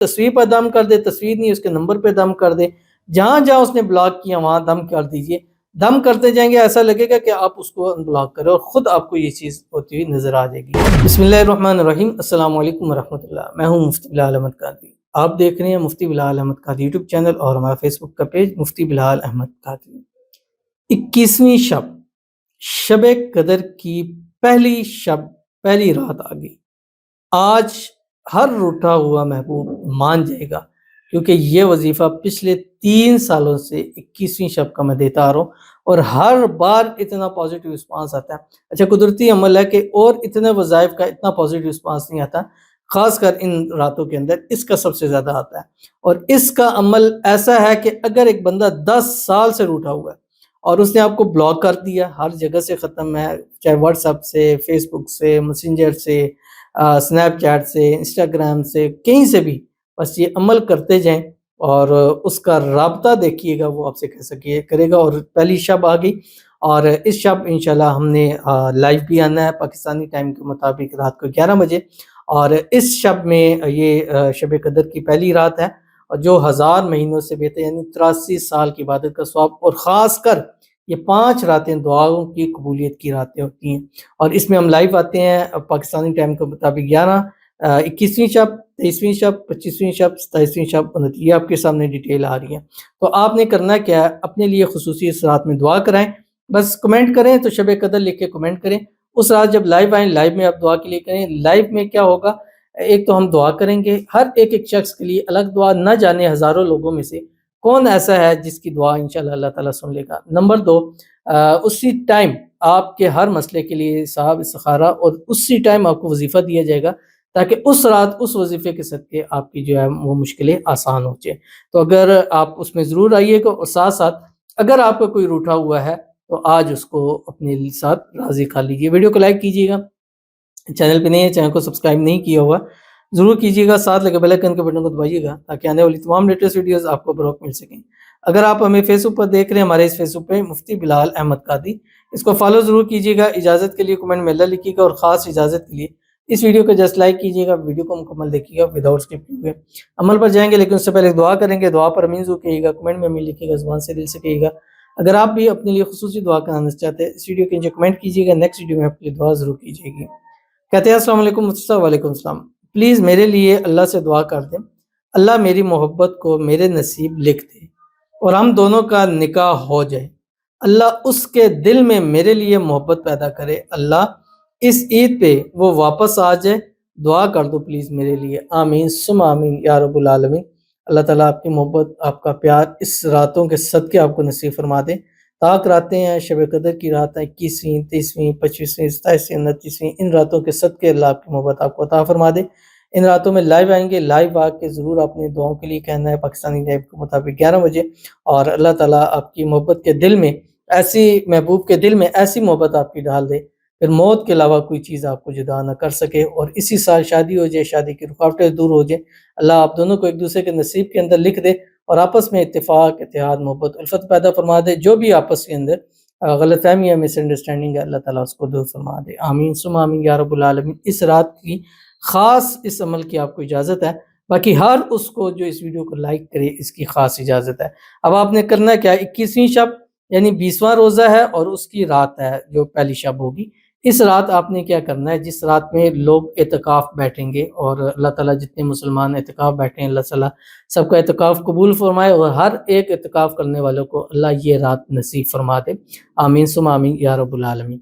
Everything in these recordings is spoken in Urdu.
تصویر پر دم کر دے، تصویر نہیں اس کے نمبر پہ دم کر دے، جہاں جہاں اس نے بلاک کیا وہاں دم کر دیجئے، دم کرتے جائیں گے ایسا لگے گا کہ آپ اس کو ان بلاک کریں اور خود آپ کو یہ چیز ہوتی ہوئی نظر آ جائے گی۔ بسم اللہ الرحمن الرحیم، السلام علیکم ورحمۃ اللہ، میں ہوں مفتی بلال احمد قادری، آپ دیکھ رہے ہیں مفتی بلال احمد قادری یوٹیوب چینل اور ہمارا فیس بک کا پیج مفتی بلال احمد قادری۔ 21ویں شب، شب قدر کی پہلی شب، پہلی رات آ گئی۔ آج ہر روٹھا ہوا محبوب مان جائے گا، کیونکہ یہ وظیفہ پچھلے 3 سالوں سے 21ویں شب کا میں دیتا آ رہا ہوں اور ہر بار اتنا پازیٹیو رسپانس آتا ہے۔ اچھا قدرتی عمل ہے کہ اور اتنے وظائف کا اتنا پازیٹیو رسپانس نہیں آتا، خاص کر ان راتوں کے اندر اس کا سب سے زیادہ آتا ہے۔ اور اس کا عمل ایسا ہے کہ اگر ایک بندہ 10 سال سے روٹھا ہوا ہے اور اس نے آپ کو بلاک کر دیا، ہر جگہ سے ختم ہے، چاہے واٹس ایپ سے، فیس بک سے، میسنجر سے، سنیپ چیٹ سے، انسٹاگرام سے، کہیں سے بھی، بس یہ عمل کرتے جائیں اور اس کا رابطہ دیکھیے گا، وہ آپ سے کرے گا۔ اور پہلی شب آ گئی اور اس شب انشاءاللہ ہم نے لائیو بھی آنا ہے پاکستانی ٹائم کے مطابق رات کو 11 بجے، اور اس شب میں یہ شب قدر کی پہلی رات ہے اور جو 1000 مہینوں سے بہتر، یعنی 83 سال کی عبادت کا ثواب، اور خاص کر یہ 5 راتیں دعاؤں کی قبولیت کی راتیں ہوتی ہیں۔ اور اس میں ہم لائیو آتے ہیں پاکستانی ٹائم کے مطابق 11، 21ویں شب، 23ویں شب، 25ویں شب، 27ویں شب، یہ آپ کے سامنے ڈیٹیل آ رہی ہے۔ تو آپ نے کرنا کیا ہے، اپنے لیے خصوصی اس رات میں دعا کرائیں، بس کمنٹ کریں تو شب قدر لکھ کے کمنٹ کریں۔ اس رات جب لائیو آئیں، لائیو میں آپ دعا کے لیے کریں۔ لائیو میں کیا ہوگا، ایک تو ہم دعا کریں گے، ہر ایک شخص کے لیے الگ دعا، نہ جانے ہزاروں لوگوں میں سے کون ایسا ہے جس کی دعا انشاءاللہ اللہ تعالیٰ سن لے گا۔ نمبر 2، اسی ٹائم آپ کے ہر مسئلے کے لیے صاحب استخارہ، اور اسی ٹائم آپ کو وظیفہ دیا جائے گا تاکہ اس رات اس وظیفے کے صدقے آپ کی جو ہے وہ مشکلیں آسان ہو جائیں۔ تو اگر آپ اس میں ضرور آئیے گا، اور ساتھ ساتھ اگر آپ کا کوئی روٹھا ہوا ہے تو آج اس کو اپنے ساتھ راضی کر لیجیے۔ ویڈیو کو لائک کیجیے گا، چینل پہ نہیں ہے، چینل کو سبسکرائب نہیں کیا ہوا ضرور کیجیے گا، ساتھ لگے بیل آئیکن کے بٹن کو دبائیے گا تاکہ آنے والی تمام لیٹسٹ ویڈیوز آپ کو بروقت مل سکیں۔ اگر آپ ہمیں فیس بک پر دیکھ رہے ہیں، ہمارے اس فیس بک پہ مفتی بلال احمد قادری، اس کو فالو ضرور کیجیے گا۔ اجازت کے لیے کمنٹ میں اللہ لکھیے گا، اور خاص اجازت کے لیے اس ویڈیو کو جسٹ لائک کیجیے گا، ویڈیو کو مکمل دیکھیے گا وداؤٹ اسکپ کیے ہوئے۔ عمل پر جائیں گے لیکن اس سے پہلے دعا کریں گے، دعا پر امین ضرور کہیے گا، کمنٹ میں امین لکھیے گا، زبان سے دل سے کہیے گا۔ اگر آپ بھی اپنے لیے خصوصی دعا کرانا چاہتے ہیں، اس ویڈیو کے نیچے کمنٹ کیجیے گا، نیکسٹ ویڈیو میں آپ کے لیے دعا ضرور کی جائے گی۔ کہتے ہیں السلام علیکم مفتی صاحب۔ وعلیکم السلام۔ پلیز میرے لیے اللہ سے دعا کر دیں، اللہ میری محبت کو میرے نصیب لکھ دے اور ہم دونوں کا نکاح ہو جائے، اللہ اس کے دل میں میرے لیے محبت پیدا کرے، اللہ اس عید پہ وہ واپس آ جائے، دعا کر دو پلیز میرے لیے، آمین ثم آمین یا رب العالمین۔ اللہ تعالیٰ آپ کی محبت، آپ کا پیار اس راتوں کے صدقے آپ کو نصیب فرما دے۔ طاق راتیں ہیں، شب قدر کی رات ہے، 21ویں، 23ویں، 25ویں، 27ویں، 29ویں، ان راتوں کے صدقے اللہ آپ کی محبت آپ کو عطا فرما دے۔ ان راتوں میں لائیو آئیں گے، لائیو آ کے ضرور اپنے دعاؤں کے لیے کہنا ہے پاکستانی ٹائم کے مطابق 11 بجے، اور اللہ تعالیٰ آپ کی محبت کے دل میں ایسی، محبوب کے دل میں ایسی محبت آپ کی ڈال دے، پھر موت کے علاوہ کوئی چیز آپ کو جدا نہ کر سکے، اور اسی سال شادی ہو جائے، شادی کی رکاوٹیں دور ہو جائیں، اللہ آپ دونوں کو ایک دوسرے کے نصیب کے اندر لکھ دے اور آپس میں اتفاق، اتحاد، محبت، الفت پیدا فرما دے۔ جو بھی آپس کے اندر غلط فہمی ہے، مس انڈرسٹینڈنگ ہے، اللہ تعالیٰ اس کو دور فرما دے، آمین ثم آمین یا رب العالمین۔ اس رات کی خاص اس عمل کی آپ کو اجازت ہے، باقی ہر اس کو جو اس ویڈیو کو لائک کرے اس کی خاص اجازت ہے۔ اب آپ نے کرنا کیا، 21ویں شب یعنی 20واں روزہ ہے اور اس کی رات ہے جو پہلی شب ہوگی، اس رات آپ نے کیا کرنا ہے، جس رات میں لوگ اعتکاف بیٹھیں گے، اور اللہ تعالیٰ جتنے مسلمان اعتکاف بیٹھے ہیں اللہ تعالیٰ سب کا اعتکاف قبول فرمائے، اور ہر ایک اعتکاف کرنے والوں کو اللہ یہ رات نصیب فرما دے، آمین ثم آمین یا رب العالمین۔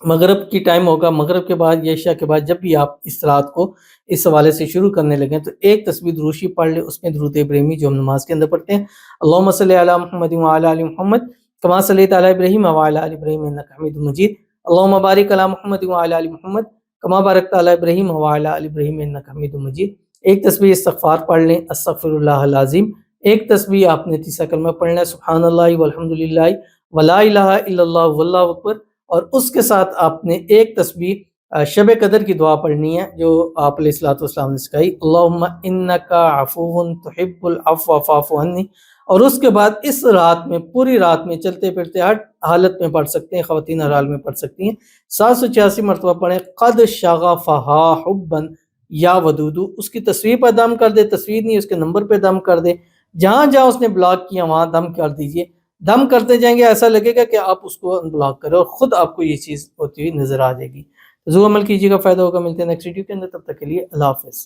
مغرب کی ٹائم ہوگا، مغرب کے بعد یا عشاء کے بعد جب بھی آپ اس رات کو اس حوالے سے شروع کرنے لگیں تو ایک تسبیح دروشی پڑھ لیں، اس میں درود ابراہیمی جو ہم نماز کے اندر پڑھتے ہیں، اللہم صلی علی محمد وعلی آل محمد کما صلیت علی ابراہیم وعلی آل ابراہیم انک حمید مجید، اللہم بارک علی محمد وعلی آل محمد کما بارکت علی ابراہیم وعلی آل ابراہیم انک حمید مجید۔ ایک تسبیح استغفار پڑھ لیں، استغفر اللہ العظیم۔ ایک تسبیح آپ نے تیسرا کلمہ پڑھنا ہے، سبحان اللہ والحمدللہ ولا الہ الا اللہ واللہ اکبر، اور اس کے ساتھ آپ نے ایک تسبیح شب قدر کی دعا پڑھنی ہے جو آپ علیہ الصلوۃ والسلام نے سکھائی، اللہم انک عفو تحب العفو فاعف عنی، اور اس کے بعد اس رات میں پوری رات میں چلتے پھرتے ہر حالت میں پڑھ سکتے ہیں، خواتین ہر حال میں پڑھ سکتی ہیں، 786 مرتبہ پڑھیں، قد شغفہا حبا، یا ودودو، اس کی تصویر پر دم کر دے، تصویر نہیں اس کے نمبر پہ دم کر دے، جہاں جہاں اس نے بلاک کیا وہاں دم کر دیجئے، دم کرتے جائیں گے ایسا لگے گا کہ آپ اس کو ان بلاک کریں اور خود آپ کو یہ چیز ہوتی ہوئی نظر آ جائے گی۔ ضرور عمل کیجیے گا، فائدہ ہوگا۔ ملتے ہیں نیکسٹ ویڈیو کے اندر، تب تک کے لیے اللہ حافظ۔